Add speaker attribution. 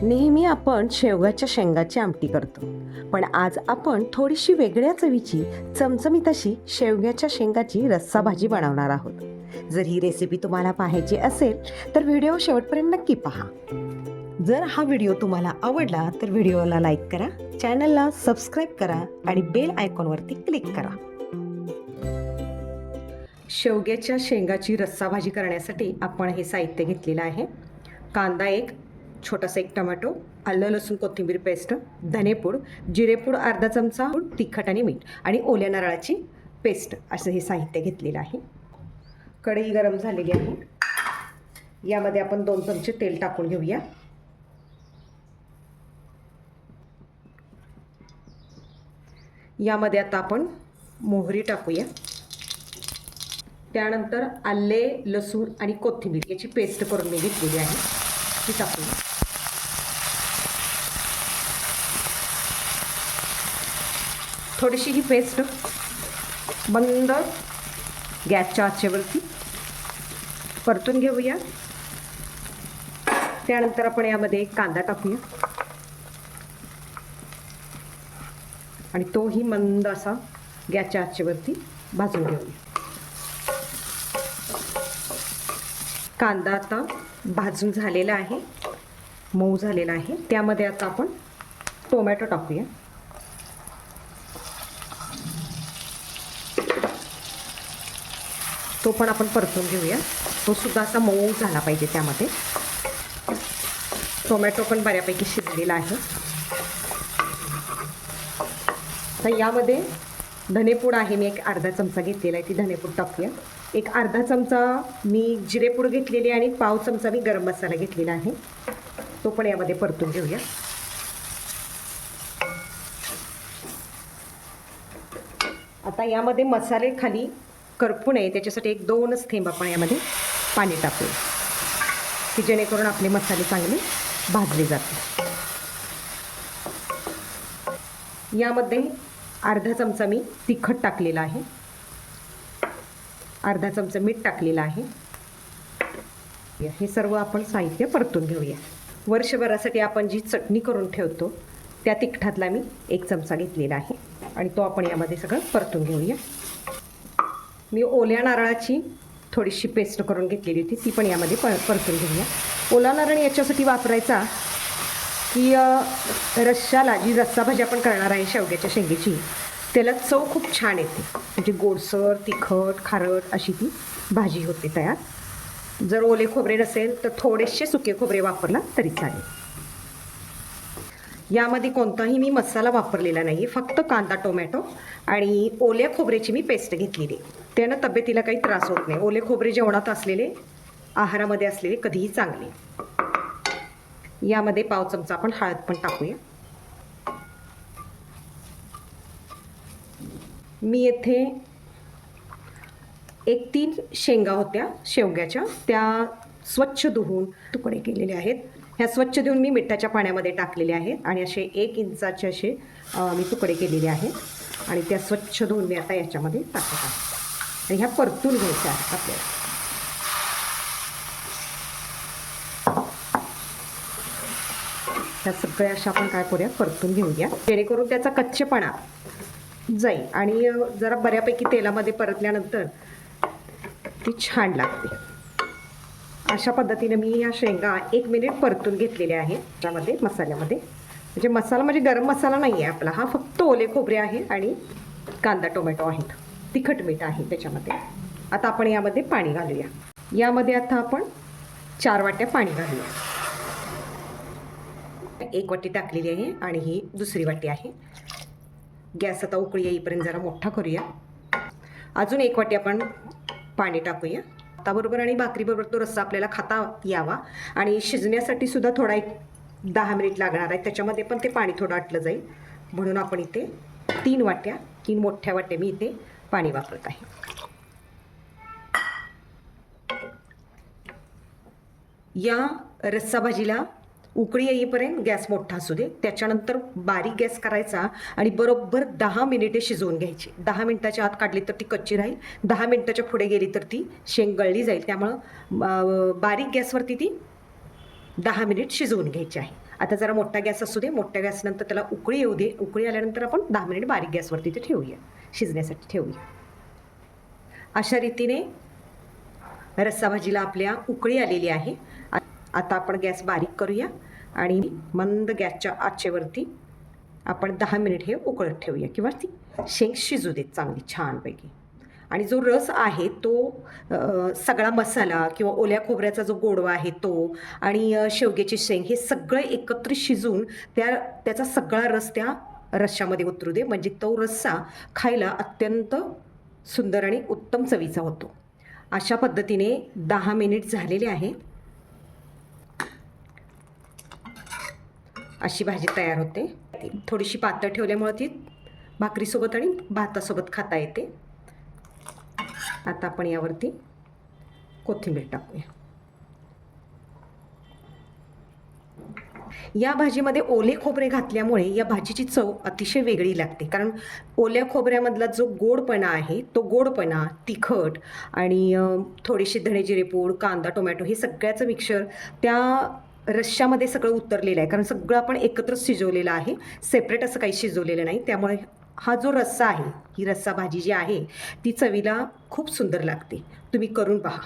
Speaker 1: नेहमी आपण शेवगाच्या शेंगाची आमटी करतो, पण आज आपण थोडीशी वेगळ्या चवीची चमचमीत अशी शेवग्याच्या शेंगाची रस्सा भाजी बनवणार आहोत. जर ही रेसिपी तुम्हाला पाहायची असेल तर व्हिडिओ शेवटपर्यंत नक्की पहा. जर हा व्हिडिओ तुम्हाला आवडला तर व्हिडिओला लाईक करा, चॅनलला सबस्क्राईब करा आणि बेल आयकॉनवरती क्लिक करा. शेवग्याच्या शेंगाची रस्सा भाजी करण्यासाठी आपण हे साहित्य घेतलेलं आहे. कांदा एक, छोटासा एक टोमॅटो, आलं लसूण कोथिंबीर पेस्ट, धनेपूड, जिरेपूड अर्धा चमचा, तिखट आणि मीठ आणि ओल्या नारळाची पेस्ट असं हे साहित्य घेतलेलं आहे. कढई गरम झालेली आहे. यामध्ये आपण 2 चमचे तेल टाकून घेऊया. यामध्ये आता आपण मोहरी टाकूया. त्यानंतर आले लसूण आणि कोथिंबीर याची पेस्ट करून मी घेतलेली आहे ती टाकूया. थोडीशी ही पेस्ट मंद गॅसच्या आचेवरती परतून घेऊया. त्यानंतर आपण यामध्ये कांदा टाकूया आणि तोही मंद असा गॅसच्या आचेवरती भाजून घेऊया. कांदा आता भाजून झालेला आहे, मऊ झालेला आहे. त्यामध्ये आता आपण टोमॅटो टाकूया. तो पण आपण परतून घेऊया. तो सुद्धा असा मऊ झाला पाहिजे. त्यामध्ये टोमॅटो पण बऱ्यापैकी शिजलेला आहे. तर यामध्ये धनेपूड आहे, मी एक अर्धा चमचा घेतलेला आहे, ती धनेपूड टाकूया. एक अर्धा चमचा मी जिरेपूड घेतलेली आणि पाव चमचा मी गरम मसाला घेतलेला आहे, तो पण यामध्ये परतून घेऊया. आता यामध्ये मसाले खाली करपू नये त्याच्यासाठी 1-2च थेंब आपण यामध्ये पाणी टाकूया की जेणेकरून आपले मसाले चांगले भाजले जातील. यामध्ये अर्धा चमचा मी तिखट टाकलेला आहे, अर्धा चमचा मीठ टाकलेला आहे. हे सर्व आपण साहित्य परतून घेऊया. वर्षभरासाठी आपण जी चटणी करून ठेवतो त्या तिखटातला मी 1 चमचा घेतलेला आहे आणि तो आपण यामध्ये सगळं परतून घेऊया. मी ओल्या नारळाची थोडीशी पेस्ट करून घेतलेली होती, ती पण यामध्ये परतून घेऊया. ओला नारळ याच्यासाठी वापरायचा की रश्शाला जी रस्सा भाजी आपण करणार आहे शेवग्याच्या शेंगेची, त्याला चव खूप छान येते. म्हणजे गोडसर, तिखट, खारट अशी ती भाजी होते तयार. जर ओले खोबरे नसेल तर थोडेसे सुके खोबरे वापरला तरी चालेल. यामध्ये कोणताही मी मसाला वापरलेला नाही, फक्त कांदा, टोमॅटो आणि ओल्या खोबऱ्याची मी पेस्ट घेतलेली. त्यानं तब्येतीला काही त्रास होत नाही. ओले खोबरे जेवणात असलेले, आहारामध्ये असलेले कधीही चांगले. यामध्ये पाव चमचा आपण हळद पण टाकूया. मी येथे 1-3 शेंगा होत्या शेवग्याच्या, त्या स्वच्छ धुवून तुकडे केलेले आहेत. ह्या स्वच्छ धुवून मी मिठाच्या पाण्यामध्ये टाकलेले आहेत आणि असे 1 इंचाचे असे मी तुकडे केलेले आहेत आणि त्या स्वच्छ धुवून मी आता याच्यामध्ये टाकत आहे आणि ह्या परतून घ्यायच्या आहेत आपल्याला. ह्या सगळ्या अशा आपण काय करूया, परतून घेऊया जेणेकरून त्याचा कच्चेपणा जाईल आणि जरा बऱ्यापैकी तेलामध्ये परतल्यानंतर ती छान लागते. अशा पद्धतीने मी या शेंगा 1 मिनिट परतून घेतलेल्या आहेत त्यामध्ये मसाल्यामध्ये. म्हणजे मसाला म्हणजे गरम मसाला नाही आहे आपला, हा फक्त ओले खोबरे आहे आणि कांदा टोमॅटो आहेत, तिखट मीठ आहे त्याच्यामध्ये. आता आपण यामध्ये पाणी घालूया. यामध्ये आता आपण 4 वाट्या पाणी घालूया. 1 वाटी टाकलेली आहे आणि ही दुसरी वाटी आहे. गॅस आता उकळी येईपर्यंत जरा मोठा करूया. अजून 1 वाटी आपण पाणी टाकूया. भाताबरोबर आणि भाकरीबरोबर तो रस्सा आपल्याला खाता यावा आणि शिजण्यासाठी सुद्धा थोडा 10 मिनिट लागणार आहे. त्याच्यामध्ये पण ते पाणी थोडं आटलं जाईल म्हणून आपण इथे 3 मोठ्या वाट्या मी इथे पाणी वापरत आहे. या रस्सा भाजीला उकळी येईपर्यंत गॅस मोठा असू दे. त्याच्यानंतर बारीक गॅस करायचा आणि बरोबर 10 मिनिटे शिजवून घ्यायची. 10 मिनिटाच्या आत काढली तर ती कच्ची राहील, 10 मिनिटाच्या पुढे गेली तर ती शेंग गळली जाईल. त्यामुळं बारीक गॅसवरती ती 10 मिनिट शिजवून घ्यायची आहे. आता जरा मोठा गॅस असू दे, मोठ्या गॅसनंतर त्याला उकळी येऊ दे. उकळी आल्यानंतर आपण 10 मिनिट बारीक गॅसवरती ते ठेवूया, शिजण्यासाठी ठेवूया. अशा रीतीने रस्सा भाजीला आपल्या उकळी आलेली आहे. आता आपण गॅस बारीक करूया आणि मंद गॅसच्या आचेवरती आपण 10 मिनिट हे उकळत ठेवूया किंवा ती शेंग शिजू देत चांगली छानपैकी. आणि जो रस आहे तो सगळा मसाला किंवा ओल्या खोबऱ्याचा जो गोडवा आहे तो आणि शेवग्याची शेंग हे सगळं एकत्रित शिजून त्याचा सगळा रस त्या रश्श्यामध्ये उतरू दे. म्हणजे तो रस्सा खायला अत्यंत सुंदर आणि उत्तम चवीचा होतो. अशा पद्धतीने 10 मिनिट झालेले आहेत. अशी भाजी तयार होते. थोडीशी पातळ ठेवल्यामुळे ती भाकरीसोबत आणि भातासोबत खाता येते. आता आपण यावरती कोथिंबीर टाकूया. या भाजीमध्ये ओले खोबरे घातल्यामुळे या भाजीची चव अतिशय वेगळी लागते. कारण ओल्या खोबऱ्यामधला जो गोडपणा आहे तो गोडपणा, तिखट आणि थोडीशी धणे जिरे पूड, कांदा, टोमॅटो हे सगळ्याचं मिक्सचर त्या रश्श्यामध्ये सगळं उतरलेलं आहे. कारण सगळं आपण एकत्रच शिजवलेलं आहे, सेपरेट असं काही शिजवलेलं नाही. त्यामुळे हा जो रस्सा आहे, ही रस्सा भाजी जी आहे ती चवीला खूप सुंदर लागते. तुम्ही करून पहा.